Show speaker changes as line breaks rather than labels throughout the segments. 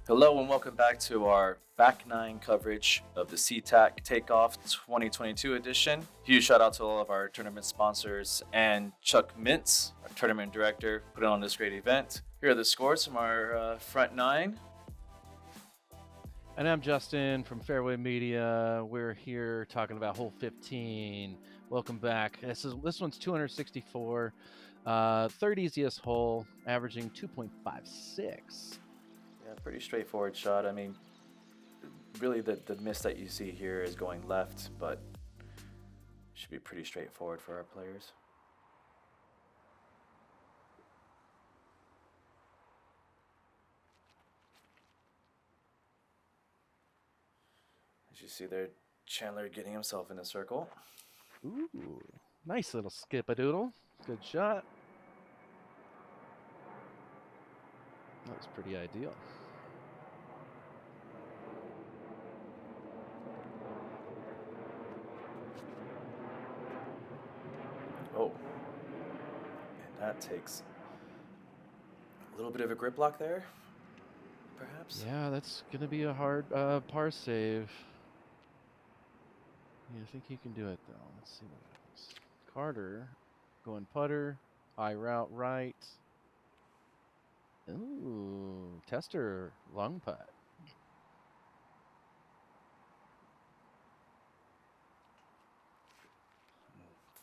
Hello and welcome back to our Back 9 coverage of the SEATAC Takeoff 2022 edition. Huge shout out to all of our tournament sponsors and Chuck Mintz, our tournament director, putting on this great event. Here are the scores from our front 9.
And I'm Justin from Fairway Media. We're here talking about hole 15. Welcome back. This one's 264, third easiest hole, averaging 2.56.
Yeah, pretty straightforward shot. I mean, really the miss that you see here is going left, but should be pretty straightforward for our players. As you see there, Chandler getting himself in the circle.
Ooh, nice little skip-a-doodle. Good shot. That was pretty ideal.
Oh, and that takes a little bit of a grip lock there, perhaps?
Yeah, that's going to be a hard par save. Yeah, I think he can do it, though. Let's see what happens. Carter going putter, high route right. Ooh, tester, long putt.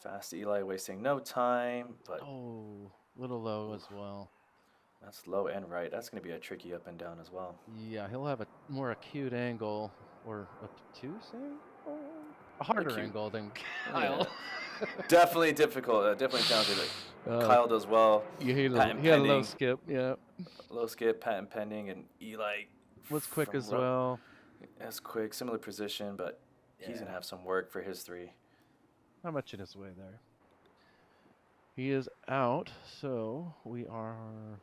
Fast Eli wasting no time, but
Oh, little low as well.
that's low and right. That's going to be a tricky up and down as well.
Yeah, he'll have a more acute angle, or obtuse angle? A harder
Acute.
angle than Kyle.
Definitely difficult. Definitely challenging. Kyle does well.
He had
Patent
a low
pending.
skip, yeah.
Low skip, patent pending, and Eli
Was quick
from
as well.
As quick, similar position, but he's going to have some work for his 3.
Not much in his way there. He is out, so we are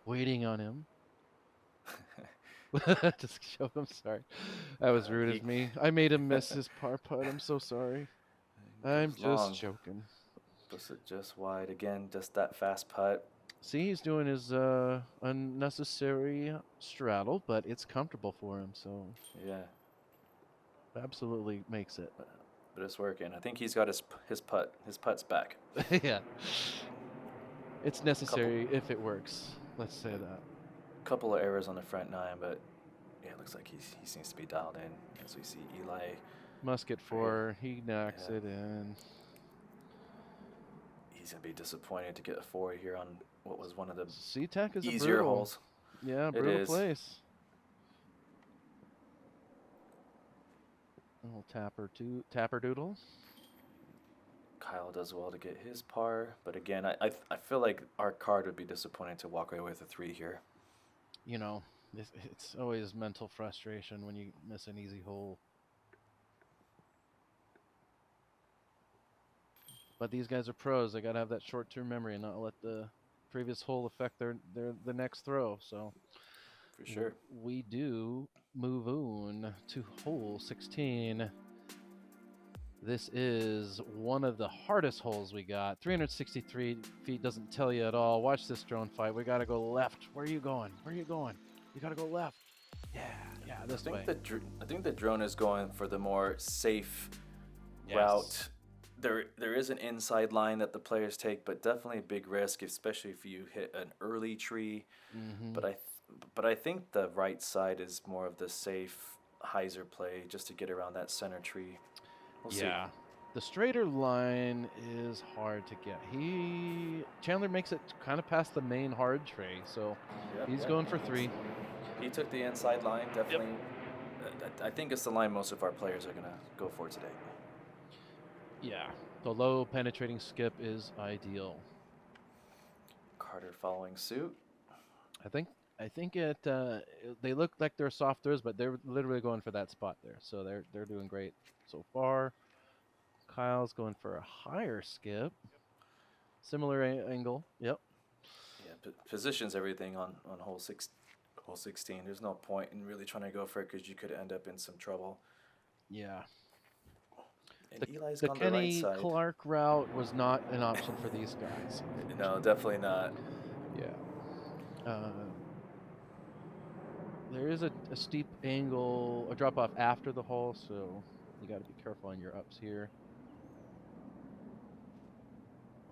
waiting on him. Just joke, I'm sorry. That was rude of me. I made him miss his par putt. I'm so sorry. I'm just joking.
Puts it just wide again, just that fast putt.
See, he's doing his unnecessary straddle, but it's comfortable for him, so
yeah,
absolutely makes it.
But it's working. I think he's got his putts back.
Yeah, it's necessary if it works. Let's say that.
Couple of errors on the front 9, but yeah, it looks like he seems to be dialed in. As we see Eli
musket 4, he knocks it in.
He's gonna be disappointed to get a 4 here on what was one of the
SEATAC is
easier holes.
Yeah, brutal place. A little tapper doodle.
Kyle does well to get his par, but again, I feel like our card would be disappointed to walk away with a 3 here.
You know, it's always mental frustration when you miss an easy hole. But these guys are pros. They gotta have that short-term memory and not let the previous hole affect the next throw. So
for sure,
we do move on to hole 16. This is one of the hardest holes we got. 363 feet doesn't tell you at all. Watch this drone fight. We got to go left. Where are you going? Where are you going? You got to go left. Yeah, this way.
I think the drone is going for the more safe route. There is an inside line that the players take, but definitely a big risk, especially if you hit an early tree.
Mm-hmm.
But I think the right side is more of the safe hyzer play, just to get around that center tree. We'll see.
The straighter line is hard to get. Chandler makes it kind of past the main hard tree, so he's going for 3.
He took the inside line, definitely. Yep. I think it's the line most of our players are gonna go for today.
Yeah, the low penetrating skip is ideal.
Carter following suit.
I think they look like they're soft throws, but they're literally going for that spot there. So they're doing great so far. Kyle's going for a higher skip. Similar angle. Yep.
Yeah, positions everything on hole 16. There's no point in really trying to go for it because you could end up in some trouble.
Yeah.
And Eli's
the
on
Kenny
the right side.
Clark route was not an option for these guys.
No, definitely not.
Yeah. There is a steep angle, a drop off after the hole, so you got to be careful on your ups here.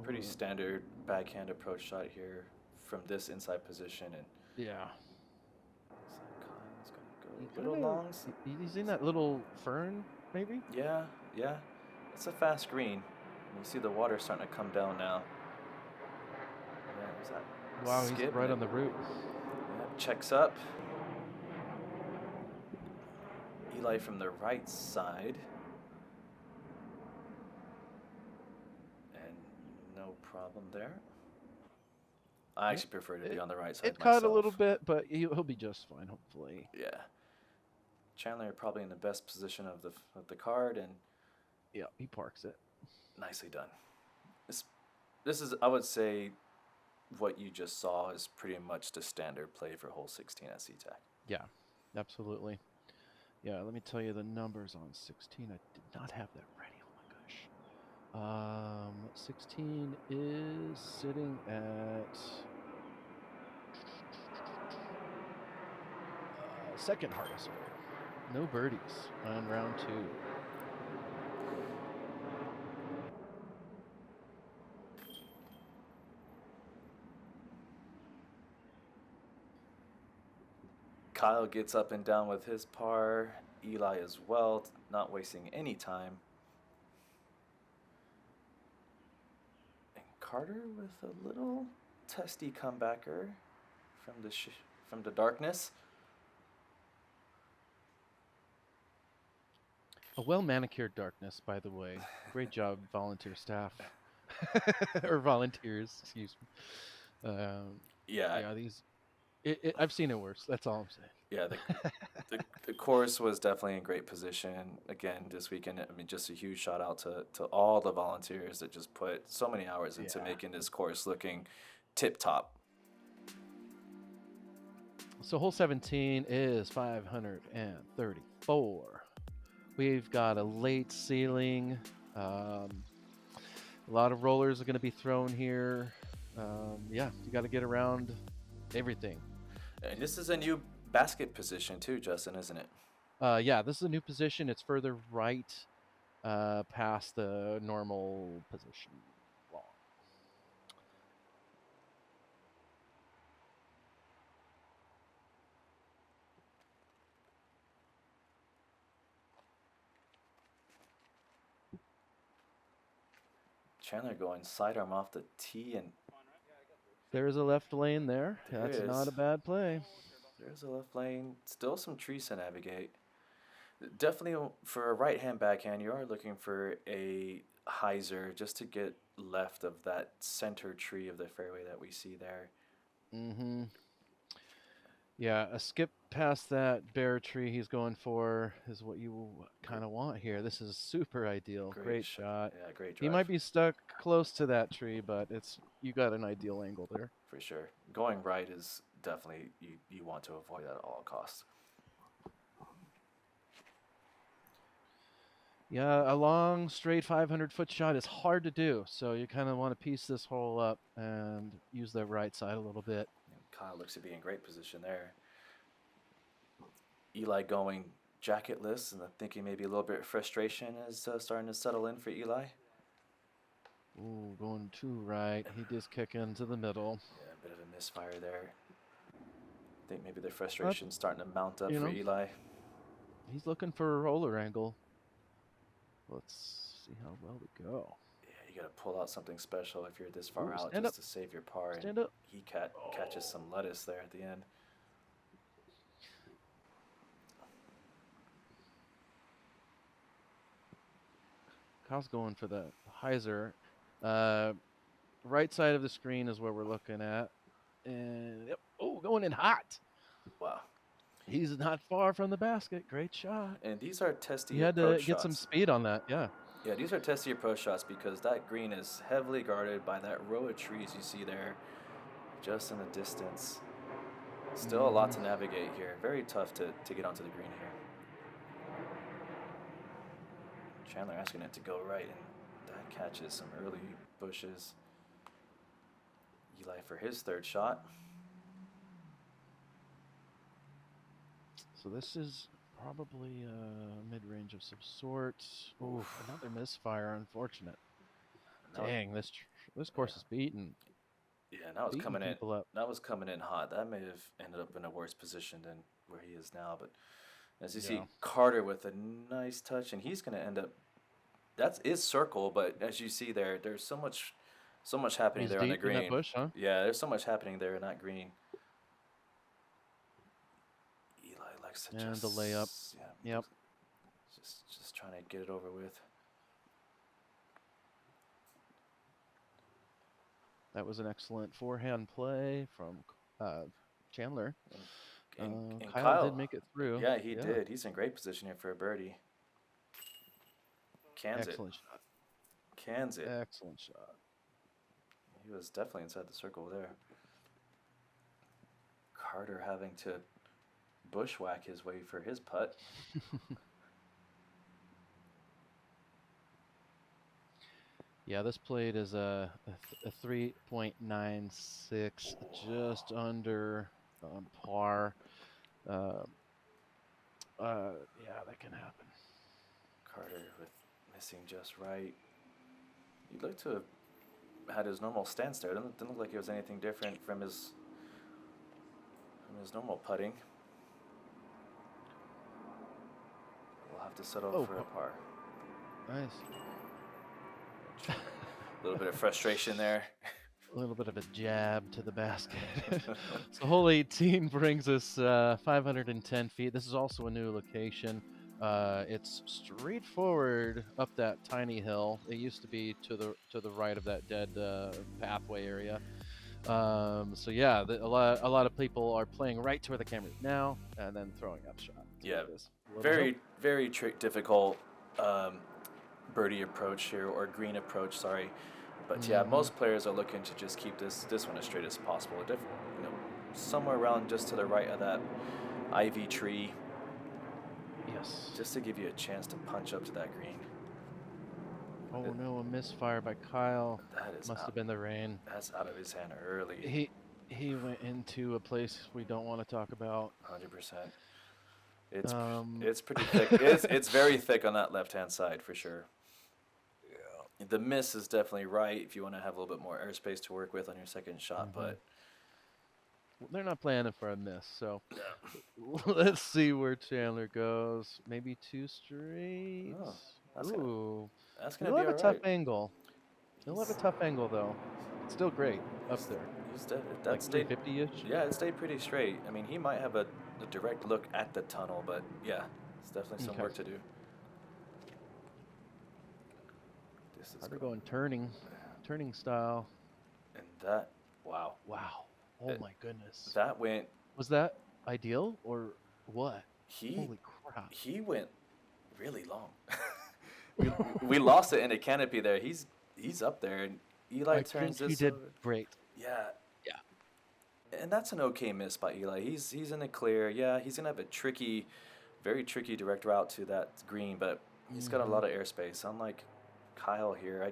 Pretty standard backhand approach shot here from this inside position, and
yeah.
Kyle's gonna go little longs.
He's in that little fern, maybe?
Yeah, yeah. It's a fast green. You see the water starting to come down now. Yeah, there's that
Wow,
skip,
he's right on the root.
Yeah, checks up. Eli from the right side. And no problem there. I actually prefer to be on the right side
It
myself.
caught a little bit, but he'll be just fine, hopefully.
Yeah. Chandler probably in the best position of the card, and
yeah, he parks it.
Nicely done. This is, I would say, what you just saw is pretty much the standard play for hole 16 at SEATAC.
Yeah, absolutely. Yeah, let me tell you the numbers on 16. I did not have that ready. Oh my gosh. 16 is sitting at second hardest hole. No birdies on round 2.
Kyle gets up and down with his par. Eli as well, not wasting any time. And Carter with a little testy comebacker from the darkness.
A well-manicured darkness, by the way. Great job, volunteer staff. Or volunteers, excuse me. Yeah, these... I've seen it worse. That's all I'm saying.
Yeah, the course was definitely in great position. Again, this weekend, I mean, just a huge shout out to all the volunteers that just put so many hours into making this course looking tip-top.
So hole 17 is 534. We've got a late ceiling. A lot of rollers are going to be thrown here. Yeah, you got to get around everything.
And this is a new basket position too, Justin, isn't it?
Yeah, this is a new position. It's further right past the normal position.
Chandler going sidearm off the tee, and
there's a left lane there. That's not a bad play.
There's a left lane. Still some trees to navigate. Definitely for a right-hand backhand, you are looking for a hyzer just to get left of that center tree of the fairway that we see there.
Mm-hmm. Yeah, a skip past that bare tree he's going for is what you kind of want here. This is super ideal. Great shot.
Yeah, great drive.
He might be stuck close to that tree, but you got an ideal angle there.
For sure. Going right is definitely, you want to avoid that at all costs.
Yeah, a long, straight 500-foot shot is hard to do, so you kind of want to piece this hole up and use the right side a little bit.
Kyle looks to be in great position there. Eli going jacketless, and I'm thinking maybe a little bit of frustration is starting to settle in for Eli.
Ooh, going too right. He just kick into the middle.
Yeah, a bit of a misfire there. I think maybe the frustration's starting to mount up for Eli.
He's looking for a roller angle. Let's see how well we go.
Yeah, you got to pull out something special if you're this far out
just
up to save your par.
Stand up.
He catches some lettuce there at the end.
Kyle's going for the hyzer. Right side of the screen is where we're looking at. And, going in hot.
Wow.
He's not far from the basket. Great shot.
And these are testy
approach shots. He had to get some speed on that, yeah.
Yeah, these are testy approach shots because that green is heavily guarded by that row of trees you see there just in the distance. Still a lot to navigate here. Very tough to get onto the green here. Chandler asking it to go right, and that catches some early bushes. Eli for his third shot.
So this is probably mid-range of some sort. Ooh, another misfire. Unfortunate.
Now,
Dang, this course is beating
now it's coming in.
people up.
That was coming in hot. That may have ended up in a worse position than where he is now. But as you see, Carter with a nice touch, and he's going to end up. That's his circle, but as you see there, there's so much happening
He's
there on the
deep in
green.
that bush, huh?
Yeah, there's so much happening there in that green. Eli likes to
And
just
the layup.
Yeah,
Yep.
just trying to get it over with.
That was an excellent forehand play from Chandler.
And
Kyle did make it through.
Yeah, he did. He's in great position here for a birdie.
Excellent shot.
Cans it.
Excellent shot.
He was definitely inside the circle there. Carter having to bushwhack his way for his putt.
Yeah, this played is a 3.96, just under par. Yeah, that can happen.
Carter with missing just right. He looked to have had his normal stance there. Didn't look like it was anything different from his normal putting. We'll have to settle for a par.
Nice.
A little bit of frustration there.
A little bit of a jab to the basket. So hole 18 brings us 510 feet. This is also a new location. It's straightforward up that tiny hill. It used to be to the right of that dead pathway area. So yeah, a lot of people are playing right to where the camera is now, and then throwing up shots.
Yeah, very difficult birdie approach here, or green approach. Sorry, but yeah, most players are looking to just keep this one as straight as possible. Somewhere around just to the right of that ivy tree.
Yes.
Just to give you a chance to punch up to that green.
Oh no, a misfire by Kyle. Must have been the rain.
That's out of his hand early.
He went into a place we don't want to talk about.
100%. It's pretty thick. It's very thick on that left-hand side for sure. Yeah. The miss is definitely right if you want to have a little bit more airspace to work with on your second shot, but
they're not planning for a miss, so let's see where Chandler goes. Maybe two straight.
Oh,
that's
gonna
He'll have a tough angle. He'll have a tough angle though. It's still great up there.
That stayed
350-ish.
Yeah, it stayed pretty straight. I mean, he might have a direct look at the tunnel, but yeah, it's definitely some work to do. This is
going turning style.
And that, wow.
Oh my goodness.
That went.
Was that ideal or what? Holy crap.
He went really long. we lost it in a canopy there. He's up there, and Eli turns this.
He did great.
Yeah. And that's an okay miss by Eli. He's in the clear. Yeah, he's gonna have a very tricky direct route to that green, but he's got a lot of airspace. Unlike Kyle here,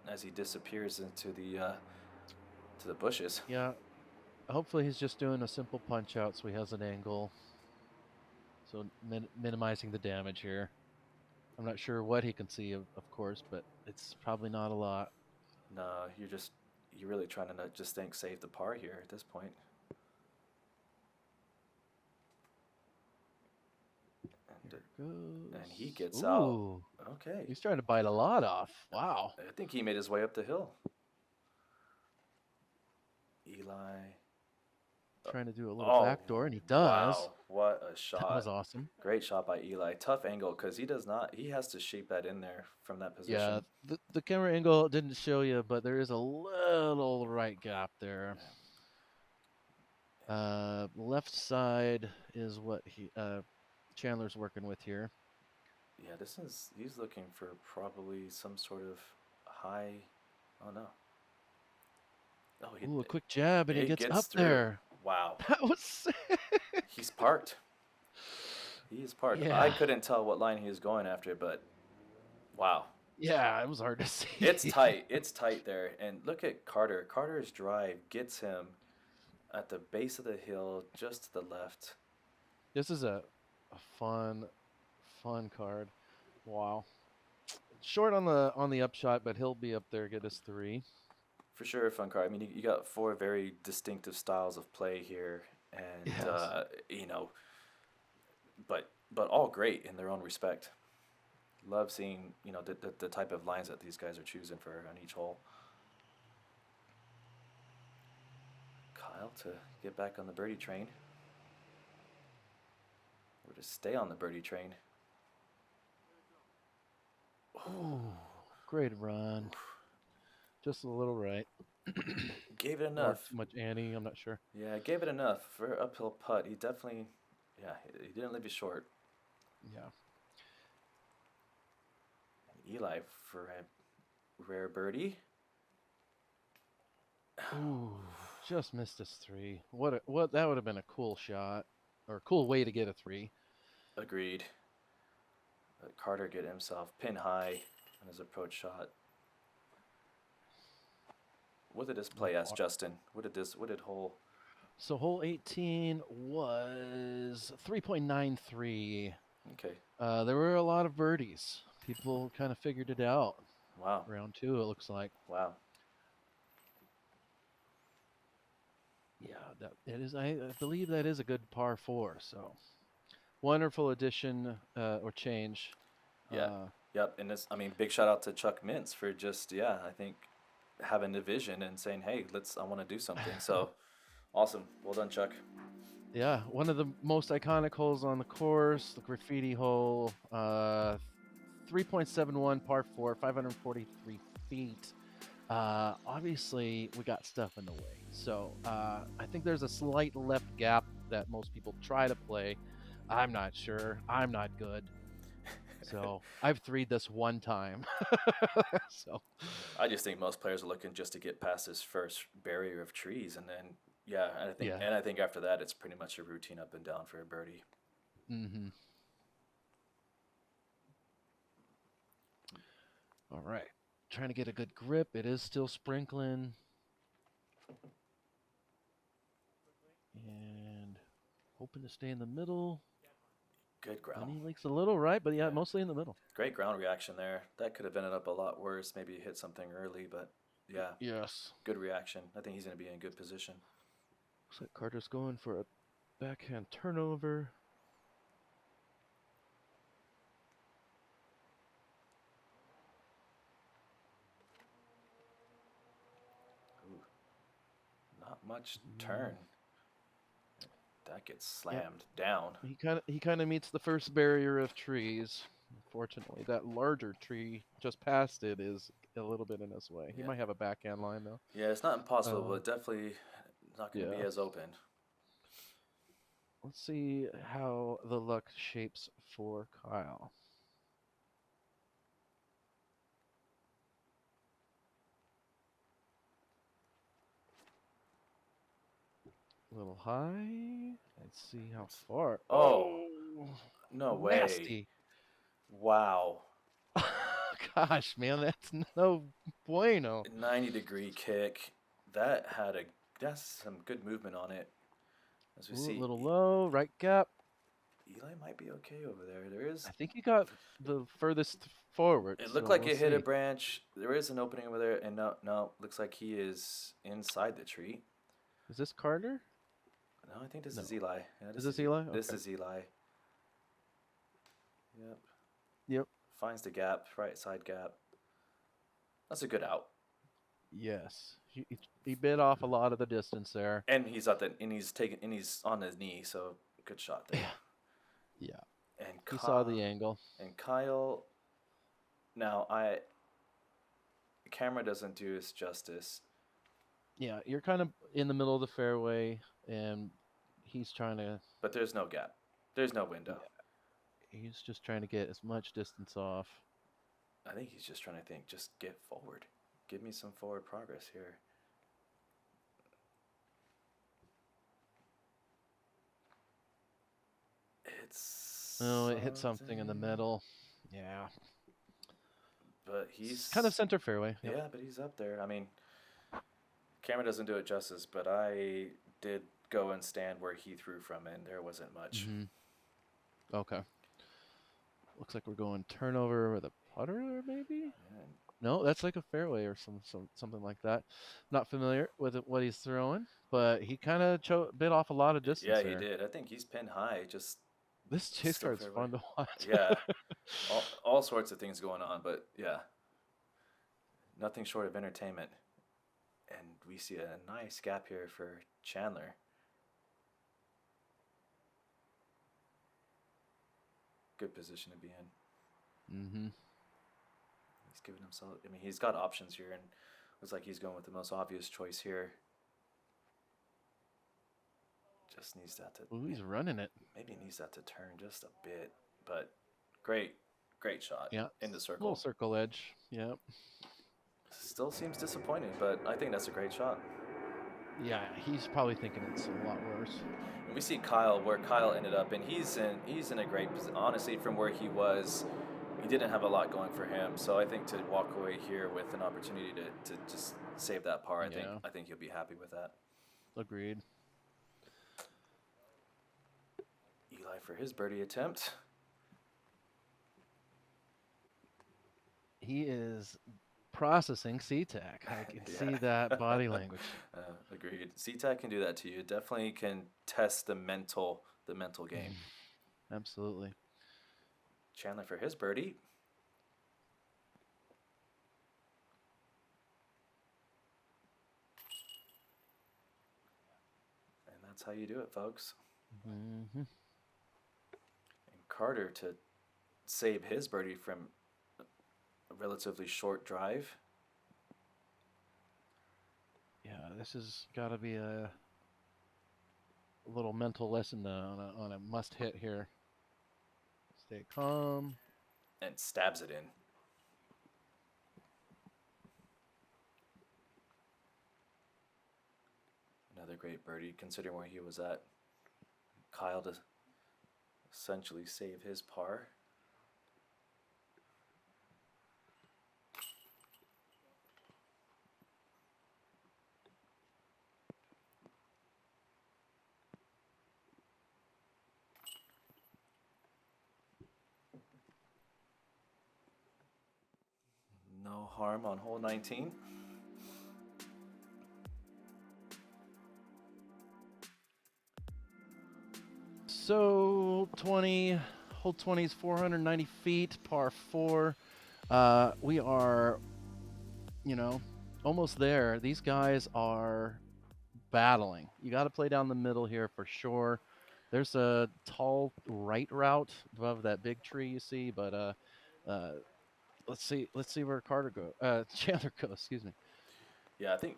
as he disappears into the bushes.
Yeah. Hopefully he's just doing a simple punch out so he has an angle. So minimizing the damage here. I'm not sure what he can see, of course, but it's probably not a lot.
No, you're really trying to just save the par here at this point. And he gets out. Okay.
He's trying to bite a lot off. Wow.
I think he made his way up the hill. Eli.
Trying to do a little backdoor, and he does.
Wow, what a shot.
That was awesome.
Great shot by Eli. Tough angle, because he has to shape that in there from that position.
Yeah, the camera angle didn't show you, but there is a little right gap there. Left side is what Chandler's working with here.
Yeah, he's looking for probably some sort of high. Oh no.
A quick jab, and he gets up through. There.
Wow.
That was sick.
He's parked. He is parked. Yeah. I couldn't tell what line he was going after, but wow.
Yeah, it was hard to see.
It's tight. It's tight there. And look at Carter. Carter's drive gets him at the base of the hill, just to the left.
This is a a fun card. Wow. Short on the upshot, but he'll be up there, get us 3.
For sure, a fun card. I mean, you got 4 very distinctive styles of play here, and
Yes.
you know, but all great in their own respect. Love seeing the type of lines that these guys are choosing for on each hole. Kyle to get back on the birdie train, or to stay on the birdie train.
Oh, great run. Just a little right.
Gave it
Or
enough.
too much Annie, I'm not sure.
Yeah, gave it enough for an uphill putt. He definitely, yeah, he didn't leave you short.
Yeah.
Eli for a rare birdie.
Ooh, just missed us 3. What that would have been a cool shot, or a cool way to get a 3.
Agreed. Let Carter get himself pin high on his approach shot. What did this play as, Justin? What did hole?
So hole 18 was 3.93.
Okay.
There were a lot of birdies. People kind of figured it out.
Wow.
Round 2, it looks like.
Wow.
Yeah, it is. I believe that is a good par 4. So wonderful addition or change.
Yeah. Yep. And this, I mean, big shout out to Chuck Mintz for just I think having the vision and saying, hey, I want to do something. So awesome. Well done, Chuck.
Yeah, one of the most iconic holes on the course, the Graffiti hole, 3.71 par 4, 543 feet. Obviously, we got stuff in the way. So I think there's a slight left gap that most people try to play. I'm not sure. I'm not good. So I've 3'd this one time. So
I just think most players are looking just to get past this first barrier of trees, and then I think after that it's pretty much a routine up and down for a birdie.
Mm-hmm. All right, trying to get a good grip. It is still sprinkling, and hoping to stay in the middle.
Good ground.
Bunny Lake's a little right, but yeah, mostly in the middle.
Great ground reaction there. That could have ended up a lot worse. Maybe hit something early, but yeah.
Yes.
Good reaction. I think he's going to be in good position.
Looks like Carter's going for a backhand turnover.
Ooh. Not much turn. That gets slammed down.
He kind of meets the first barrier of trees. Unfortunately, that larger tree just past it is a little bit in his way. He might have a backhand line though.
Yeah, it's not impossible, but definitely not going to be as open.
Let's see how the luck shapes for Kyle. A little high. Let's see how far.
Oh, no way.
Nasty.
Wow.
Gosh, man, that's no bueno.
90-degree kick. That's some good movement on it. As we see,
a little low, right gap.
Eli might be okay over there. There is.
I think he got the furthest forward.
It looked like it hit a branch. There is an opening over there, and no, looks like he is inside the tree.
Is this Carter?
No, I think this is Eli. Yeah,
is this Eli?
This is Eli.
Yep.
Finds the gap, right side gap. That's a good out.
Yes, he bit off a lot of the distance there.
And he's he's on his knee, so good shot there.
Yeah.
And
he saw the angle.
And Kyle. Now the camera doesn't do us justice.
Yeah, you're kind of in the middle of the fairway, and he's trying to.
But there's no gap. There's no window.
Yeah. He's just trying to get as much distance off.
I think he's just trying to think, just get forward. Give me some forward progress here.
It hit something in the middle. Yeah.
But he's
kind of center fairway.
Yep. Yeah, but he's up there. I mean, camera doesn't do it justice, but I did go and stand where he threw from, and there wasn't much.
Mm-hmm. Okay. Looks like we're going turnover with a putter, maybe?
Yeah,
No, that's like a fairway or something like that. Not familiar with what he's throwing, but he kind of bit off a lot of distance
yeah, he
there.
did. I think he's pinned high, just
This chase
still
card's
fairway.
fun to watch.
Yeah, all sorts of things going on, but yeah, nothing short of entertainment. And we see a nice gap here for Chandler. Good position to be in.
Mm-hmm.
He's giving himself. I mean, he's got options here, and looks like he's going with the most obvious choice here. Just needs that to.
Ooh, he's running it.
Maybe needs that to turn just a bit, but great shot.
Yeah.
In the circle.
Little circle edge. Yep.
Still seems disappointing, but I think that's a great shot.
Yeah, he's probably thinking it's a lot worse.
And we see Kyle where Kyle ended up, and he's in a great position. Honestly, from where he was, he didn't have a lot going for him. So I think to walk away here with an opportunity to just save that par, I think he'll be happy with that.
Agreed.
Eli for his birdie attempt.
He is processing SEATAC. I can see that body language.
Agreed. SEATAC can do that to you. It definitely can test the mental game.
Absolutely.
Chandler for his birdie. And that's how you do it, folks.
Mm-hmm.
And Carter to save his birdie from a relatively short drive.
Yeah, this has got to be a little mental lesson on a must hit here. Stay calm.
And stabs it in. Another great birdie, considering where he was at. Kyle to essentially save his par. No harm on hole 19.
So hole 20 is 490 feet, par 4. We are, almost there. These guys are battling. You got to play down the middle here for sure. There's a tall right route above that big tree you see, but let's see where Chandler goes. Excuse me.
Yeah, I think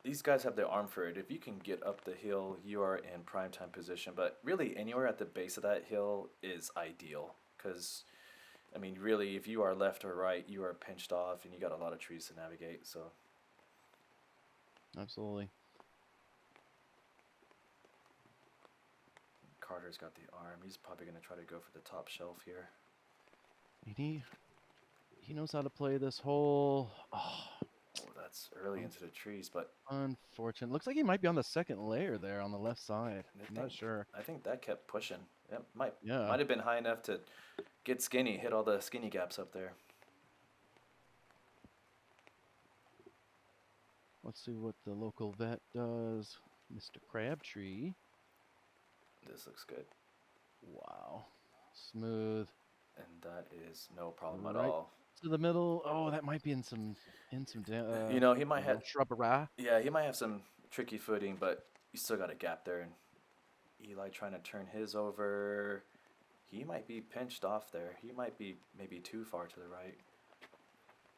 these guys have the arm for it. If you can get up the hill, you are in prime time position. But really, anywhere at the base of that hill is ideal. Because, I mean, really, if you are left or right, you are pinched off, and you got a lot of trees to navigate. So,
absolutely.
Carter's got the arm. He's probably going to try to go for the top shelf here.
He knows how to play this hole. Oh,
that's early into the trees, but
unfortunate. Looks like he might be on the second layer there on the left side. I'm not sure.
I think that kept pushing. It might have been high enough to get skinny, hit all the skinny gaps up there.
Let's see what the local vet does. Mr. Crabtree.
This looks good.
Wow. Smooth.
And that is no problem at all.
To the middle. Oh, that might be in some
he might have
shrubbery.
Yeah, he might have some tricky footing, but you still got a gap there. And Eli trying to turn his over. He might be pinched off there. He might be maybe too far to the right.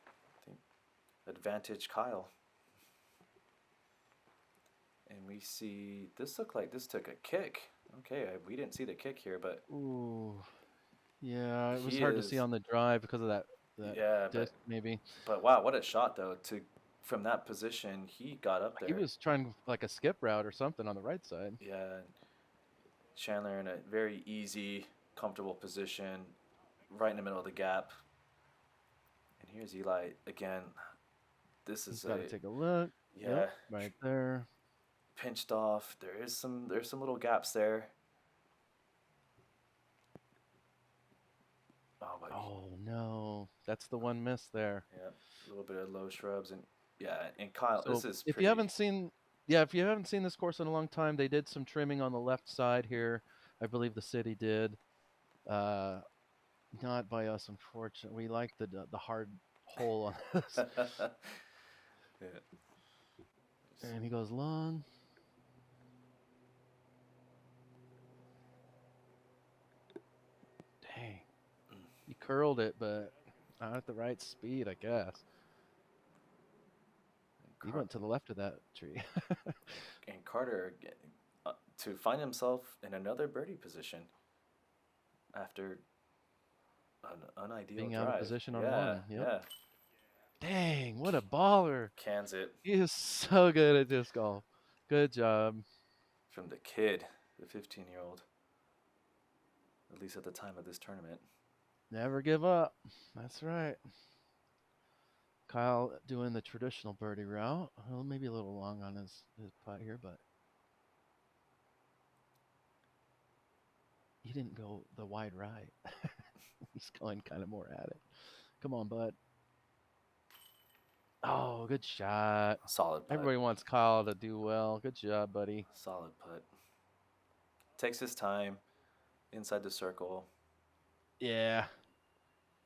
I think advantage Kyle. And we see this looked like this took a kick. Okay, we didn't see the kick here, but
ooh, yeah, it was hard to see on the drive because of that disc, maybe.
But wow, what a shot though! From that position, he got up there.
He was trying like a skip route or something on the right side.
Yeah, Chandler in a very easy, comfortable position, right in the middle of the gap. And here's Eli again. This is
got to take a look.
Yeah,
yep, right there.
Pinched off. There's some little gaps there.
no, that's the one miss there.
Yeah, a little bit of low shrubs and yeah, and Kyle,
So
this is
if
pretty.
you haven't seen, yeah, if you haven't seen this course in a long time, they did some trimming on the left side here. I believe the city did. Uh, Not by us, unfortunately. We like the hard hole on this.
Yeah.
And he goes long. Dang. He curled it, but not at the right speed, I guess. He went to the left of that tree.
And Carter to find himself in another birdie position after an unideal
Being
drive.
out of position on
Yeah,
one. Yep.
yeah.
Dang, what a baller.
Cans it
He is so good at disc golf. Good job.
from the kid, the 15-year-old, at least at the time of this tournament.
Never give up. That's right. Kyle doing the traditional birdie route. Well, maybe a little long on his putt here, but he didn't go the wide right. He's going kind of more at it. Come on, bud. Oh, good shot.
Solid putt.
Everybody wants Kyle to do well. Good job, buddy.
Solid putt. Takes his time inside the circle.
Yeah.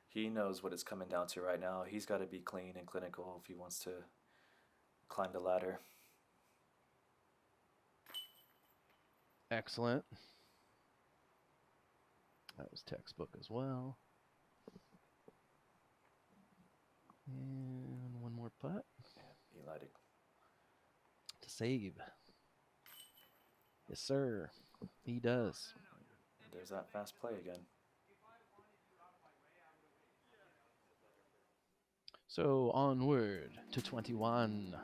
He knows what it's coming down to right now. He's got to be clean and clinical if he wants to climb the ladder.
Excellent. That was textbook as well. And one more putt.
Yeah, Eli
to save. Yes, sir. He does.
There's that fast play again.
So onward to 21.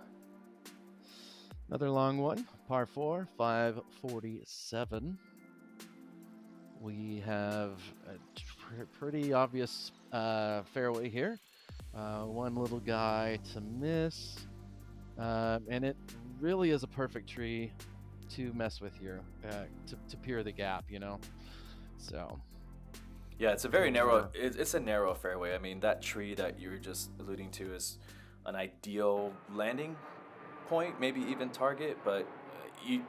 Another long one, par 4, 547. We have a pretty obvious fairway here. One little guy to miss. And it really is a perfect tree to mess with here, to peer the gap, you know? So...
Yeah, it's a very narrow. It's a narrow fairway. I mean, that tree that you were just alluding to is an ideal landing point, maybe even target. But you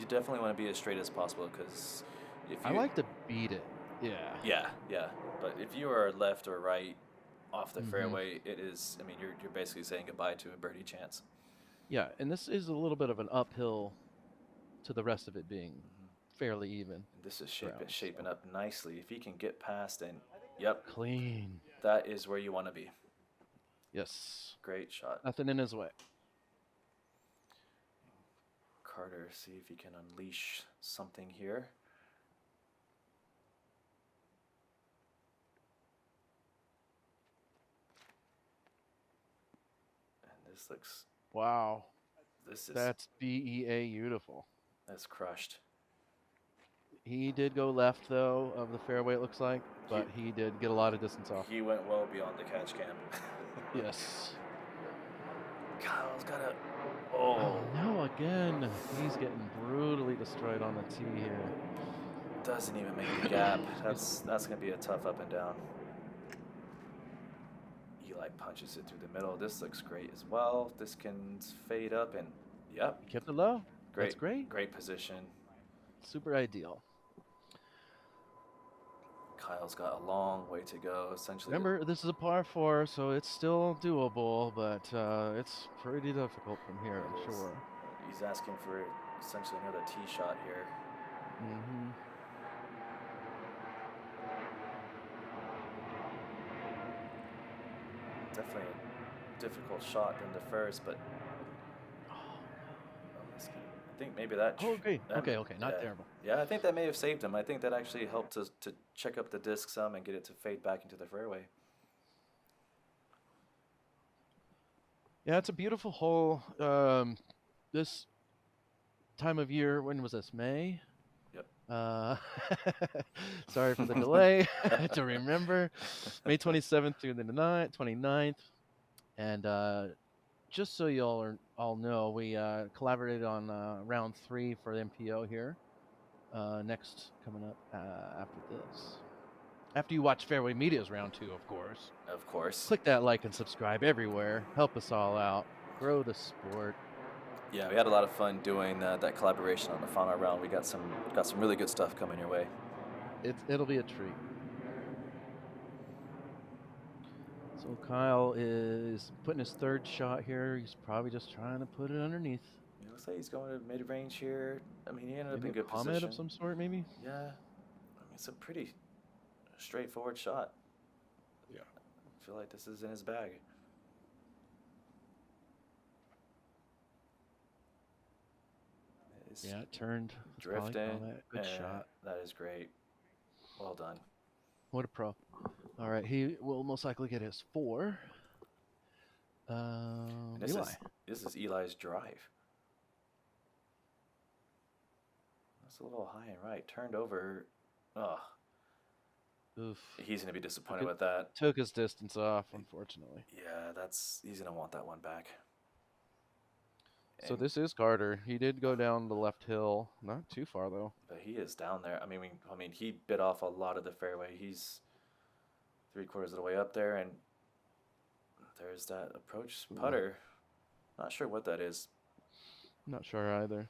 definitely want to be as straight as possible because if you,
I like to beat it. Yeah.
Yeah. But if you are left or right off the fairway, it is. I mean, you're basically saying goodbye to a birdie chance.
Yeah, and this is a little bit of an uphill to the rest of it being fairly even.
And this is shaping up nicely. If he can get past and, yep.
Clean.
That is where you want to be.
Yes.
Great shot.
Nothing in his way.
Carter, see if he can unleash something here. And this looks...
Wow.
That's
BEA beautiful.
That's crushed.
He did go left, though, of the fairway, it looks like, but he did get a lot of distance off.
He went well beyond the catch cam.
Yes.
Kyle's got a...
Oh, no, again. He's getting brutally destroyed on the tee here.
Doesn't even make the gap. That's going to be a tough up and down. Eli punches it through the middle. This looks great as well. This can fade up and, yep.
Kept it low.
Great.
That's great.
Great position.
Super ideal.
Kyle's got a long way to go, essentially.
Remember, this is a par 4, so it's still doable, but it's pretty difficult from here, I'm sure.
He's asking for essentially another tee shot here.
Mm-hmm.
Definitely a difficult shot than the first, but I think maybe that...
Oh, okay. Okay, not terrible.
Yeah, I think that may have saved him. I think that actually helped to check up the disc some and get it to fade back into the fairway.
Yeah, it's a beautiful hole. This time of year, when was this? May?
Yep.
Sorry for the delay. I had to remember. May 27th through the 29th. And just so you all know, we collaborated on round 3 for the MPO here. Next coming up after this. After you watch Fairway Media's round 2, of course.
Of course.
Click that like and subscribe everywhere. Help us all out. Grow the sport.
Yeah, we had a lot of fun doing that collaboration on the final round. We got some really good stuff coming your way.
It'll be a treat. So Kyle is putting his third shot here. He's probably just trying to put it underneath.
It looks like he's going to mid-range here. I mean, he ended up
Maybe
in good
a comment
position.
of some sort, maybe?
Yeah. I mean, it's a pretty straightforward shot.
Yeah.
I feel like this is in his bag.
Yeah, it turned.
Drifting.
Good shot.
That is great. Well done.
What a pro. All right, he will most likely get his 4. Eli.
This is Eli's drive. That's a little high and right. Turned over. Ugh.
Oof.
He's going to be disappointed with that.
Took his distance off, unfortunately.
Yeah, he's going to want that one back.
So this is Carter. He did go down the left hill. Not too far, though.
But he is down there. I mean, he bit off a lot of the fairway. He's 3/4 of the way up there, and there's that approach putter. Not sure what that is.
Not sure either,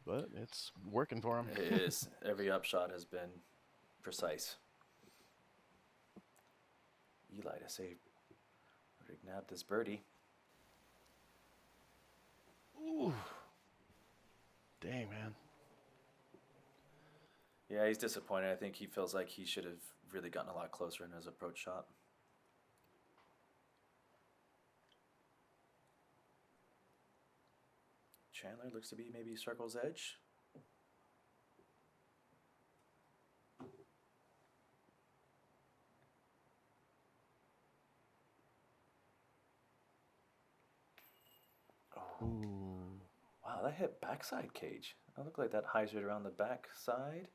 but it's working for him.
It is. Every upshot has been precise. Eli to save. Nab this birdie.
Ooh. Dang, man.
Yeah, he's disappointed. I think he feels like he should have really gotten a lot closer in his approach shot. Chandler looks to be maybe circle's edge. Oh.
Ooh.
Wow, that hit backside cage. That looked like that highs right around the backside.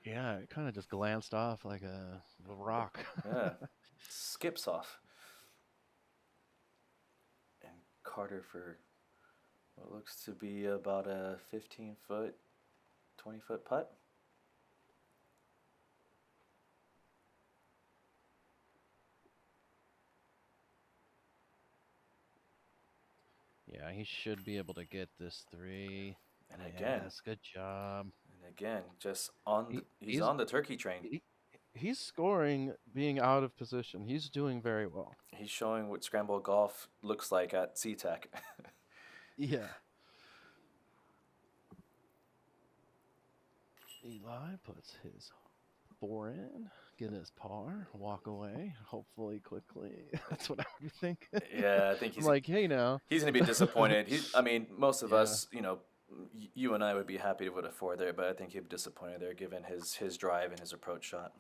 Yeah, it kind of just glanced off like a rock.
Yeah, skips off. And Carter for what looks to be about a 15-foot, 20-foot putt.
Yeah, he should be able to get this 3.
And again,
yes, good job.
And again, just on he's on the turkey train.
He's scoring being out of position. He's doing very well.
He's showing what scramble golf looks like at SEATAC.
Yeah. Eli puts his 4 in, get his par, walk away, hopefully quickly. That's what I would think.
Yeah, I think he's
like, hey, now.
He's going to be disappointed. I mean, most of us, you and I would be happy with a 4 there, but I think he'd be disappointed there given his drive and his approach shot.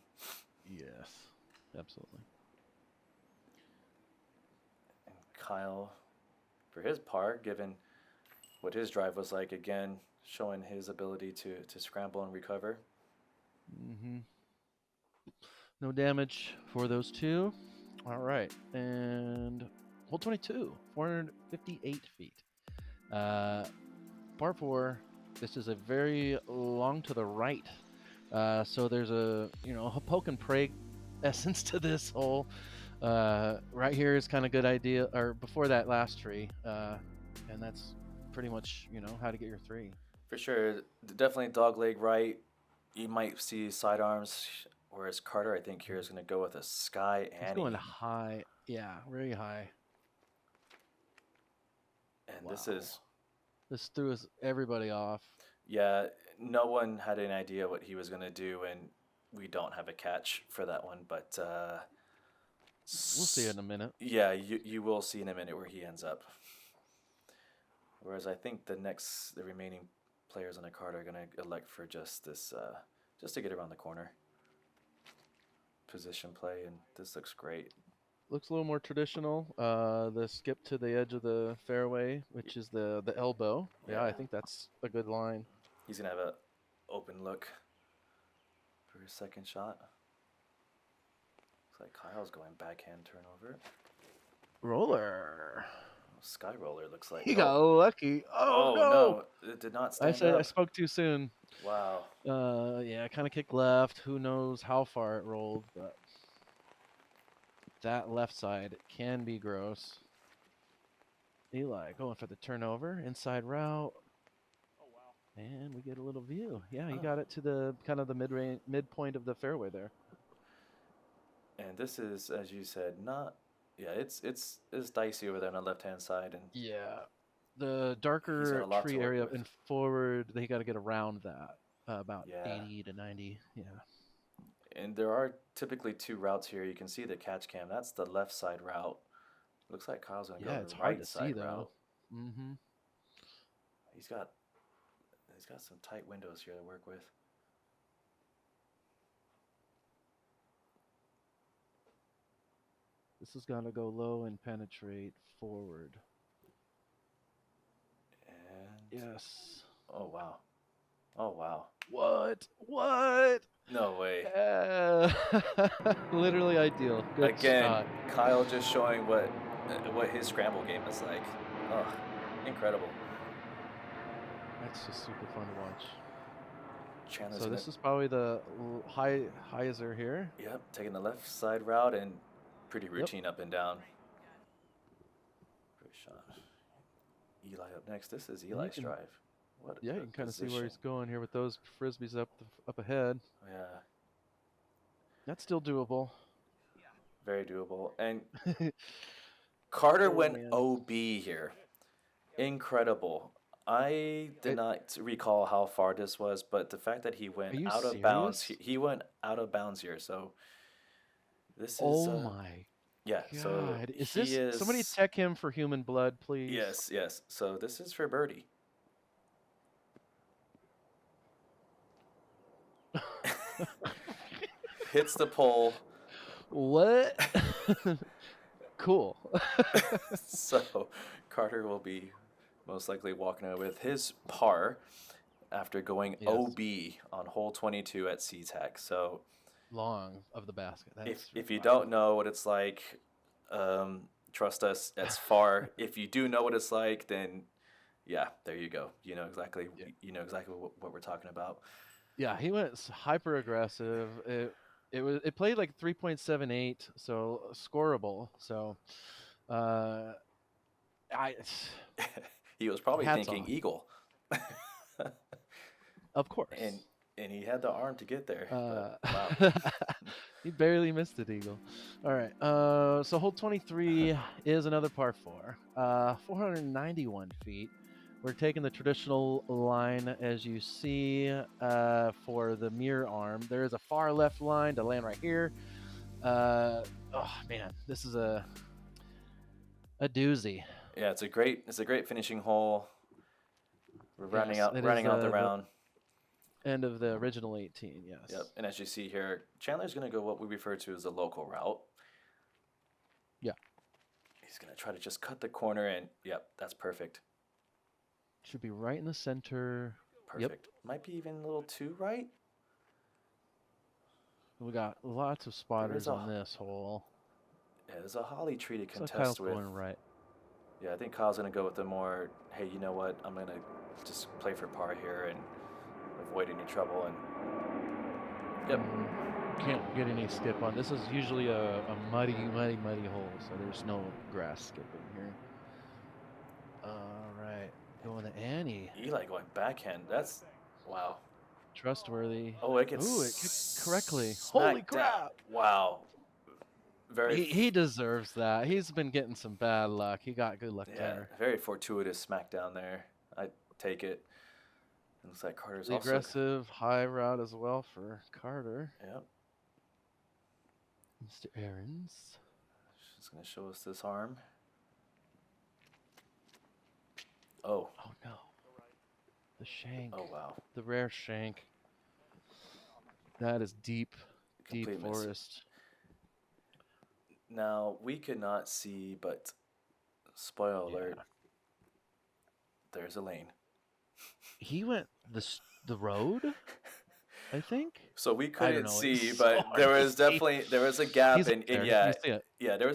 Yes, absolutely.
And Kyle, for his par, given what his drive was like, again, showing his ability to scramble and recover.
Mm-hmm. No damage for those 2. All right, and hole 22, 458 feet. Par 4. This is a very long to the right. So there's a poke and pray essence to this hole. Right here is kind of good idea, or before that last tree, and that's pretty much how to get your 3.
For sure, definitely dog leg right. You might see sidearms, whereas Carter, I think here is going to go with a sky Annie.
He's going high, yeah, very high.
And
wow.
This
threw everybody off.
Yeah, no one had an idea what he was going to do, and we don't have a catch for that one, but
we'll see in a minute.
Yeah, you will see in a minute where he ends up. Whereas I think the remaining players on the card are going to elect for just this, just to get around the corner. Position play, and this looks great.
Looks a little more traditional. The skip to the edge of the fairway, which is the elbow. Yeah, I think that's a good line.
He's going to have an open look for his second shot. Looks like Kyle's going backhand turnover.
Roller.
Sky roller looks like.
He got lucky. Oh
no. It did not stand up.
I spoke too soon.
Wow.
Yeah, kind of kicked left. Who knows how far it rolled, but that left side can be gross. Eli going for the turnover, inside route. And we get a little view. Yeah, he got it to the kind of the midpoint of the fairway there.
And this is, as you said, not. Yeah, it's dicey over there on the left-hand side, and
Yeah, the
he's got
darker
a lot
tree
to work
area
with.
and forward, they got to get around that about
Yeah.
80 to 90. Yeah.
And there are typically two routes here. You can see the catch cam. That's the left side route. Looks like Kyle's gonna go
It's
the
hard
right
to see
side
though.
route.
Mm-hmm.
He's got some tight windows here to work with.
This is gonna go low and penetrate forward.
And
Yes.
oh wow. Oh wow.
What? What?
No way.
Literally ideal. Good
Again,
shot.
Kyle just showing what his scramble game is like. Oh, incredible.
That's just super fun to watch.
Chandler's
So this is probably the hyzer here.
Yep, taking the left side route and pretty routine up and down. Great shot. Eli up next. This is Eli's drive. What?
Yeah, you can kind of see where he's going here with those frisbees up ahead.
Yeah.
That's still doable.
Very doable. And Carter went OB here. Incredible. I did not recall how far this was, but the fact that he went out of bounds, he went out of bounds here. So this is.
Oh my.
Yeah.
God.
So
is this somebody tech him for human blood, please?
Yes, yes. So this is for birdie. Hits the pole.
What? Cool.
So Carter will be most likely walking out with his par after going OB on hole 22 at SEATAC. So
long of the basket.
If you don't know what it's like, trust us, it's far. If you do know what it's like, then yeah, there you go. You know exactly what we're talking about.
Yeah, he went hyper aggressive. It played like 3.78, so scoreable. So
he was probably thinking eagle.
Of course.
And he had the arm to get there. Wow.
He barely missed it, eagle. All right. So hole 23 is another par 4. 491 feet. We're taking the traditional line, as you see, for the mirror arm. There is a far left line to land right here. Oh man, this is a doozy.
Yeah, it's a great finishing hole. We're rounding out the round.
End of the original 18, yes.
Yep, and as you see here, Chandler's going to go what we refer to as a local route.
Yeah.
He's going to try to just cut the corner, and yep, that's perfect.
Should be right in the center.
Perfect.
Yep.
Might be even a little too right.
We got lots of spotters on this hole.
Yeah, there's a holly tree to contest
Kyle's
with.
Going right.
Yeah, I think Kyle's going to go with the more, hey, you know what, I'm going to just play for par here and avoid any trouble. And yep.
Can't get any skip on. This is usually a muddy hole, so there's no grass skipping here. All right. Going to Annie.
Eli going backhand. That's, wow.
Trustworthy.
Oh, it gets
it kicked correctly. Holy crap.
Down. Wow.
He deserves that. He's been getting some bad luck. He got good luck there.
Very fortuitous smack down there. I take it. It looks like Carter's also
aggressive high route as well for Carter.
Yep.
Mr. Ahrens.
She's going to show us this arm. Oh.
Oh, no. The shank.
Oh, wow.
The rare shank. That is deep forest.
Now, we could not see, but spoiler alert, there's a lane.
He went the road, I think.
So we couldn't see, but there was a gap, there was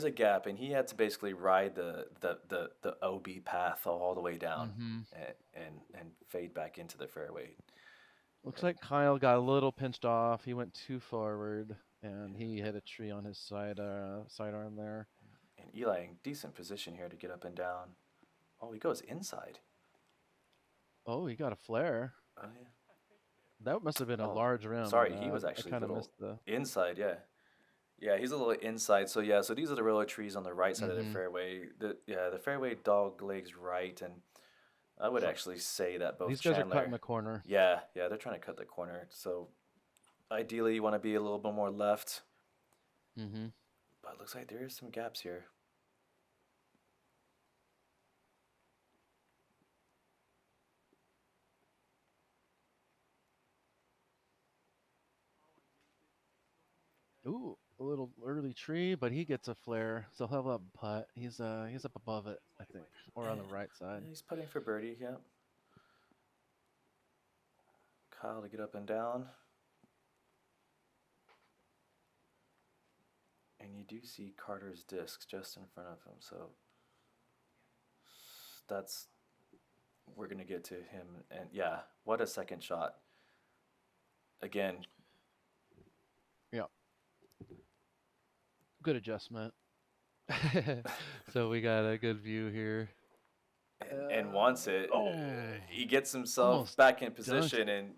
a gap, and he had to basically ride the OB path all the way down and fade back into the fairway.
Looks like Kyle got a little pinched off. He went too forward. and he hit a tree on his sidearm there.
And Eli in decent position here to get up and down. Oh, he goes inside.
Oh, he got a flare.
Oh, yeah.
That must have been a
Oh,
large rim.
sorry, he was
I
actually a
kind of
little
missed the.
inside, yeah. Yeah, he's a little inside. So yeah, so these are the willow trees on the right side of the
Mhm.
fairway. The fairway dog legs right, and I would actually say that both
These guys
Chandler.
are cutting the corner.
Yeah, they're trying to cut the corner. So ideally, you want to be a little bit more left,
Mm-hmm.
but it looks like there is some gaps here.
Ooh, a little early tree, but he gets a flare. So he'll have a putt. He's up above it, I think, or on the right side.
He's putting for birdie. Yeah. Kyle to get up and down. And you do see Carter's discs just in front of him, so we're gonna get to him. And yeah, what a second shot. Again,
Yeah. Good adjustment. So we got a good view here.
and wants it.
Oh.
He gets himself
Almost
back in position, and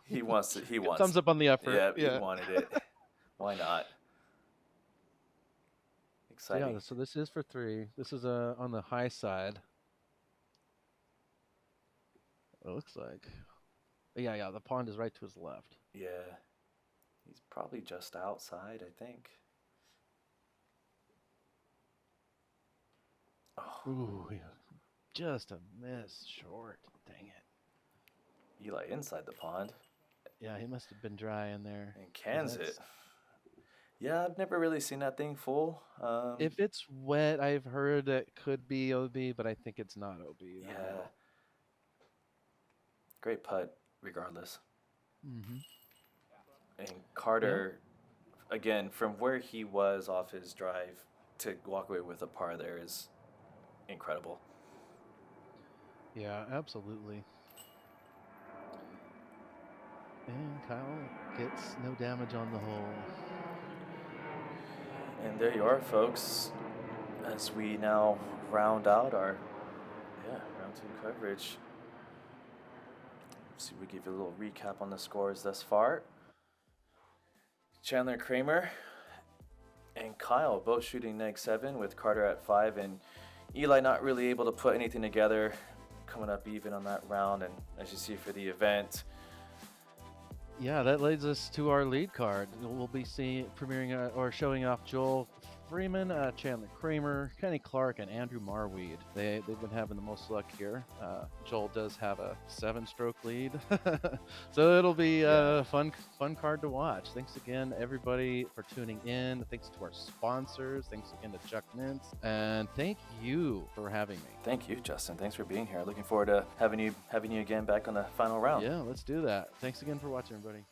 he wants it. He wants.
Thumbs up on the effort.
Yeah, he wanted it. Why not? Exciting.
Yeah, so this is for 3. This is on the high side. It looks like. Yeah, the pond is right to his left.
Yeah. He's probably just outside, I think. Oh.
Ooh, yeah. Just a miss short. Dang it.
Eli inside the pond.
Yeah, he must have been dry in there.
And cans it. Yeah, I've never really seen that thing full.
If it's wet, I've heard it could be OB, but I think it's not OB.
Yeah. Great putt, regardless.
Mm-hmm.
And Carter, again, from where he was off his drive to walk away with a par there is incredible.
Yeah, absolutely. And Kyle gets no damage on the hole.
And there you are, folks, as we now round out our round 2 coverage. See, we give you a little recap on the scores thus far. Chandler, Kramer, and Kyle both shooting -7 with Carter at 5, and Eli not really able to put anything together, coming up even on that round. And as you see for the event,
Yeah, that leads us to our lead card. We'll be premiering or showing off Joel Freeman, Chandler Kramer, Kenny Clark, and Andrew Marweed. They've been having the most luck here. Joel does have a 7-stroke lead, so it'll be a fun card to watch. Thanks again, everybody, for tuning in. Thanks to our sponsors. Thanks again to Chuck Mintz, and thank you for having me.
thank you, Justin. Thanks for being here. Looking forward to having you again back on the final round.
Yeah, let's do that. Thanks again for watching, everybody.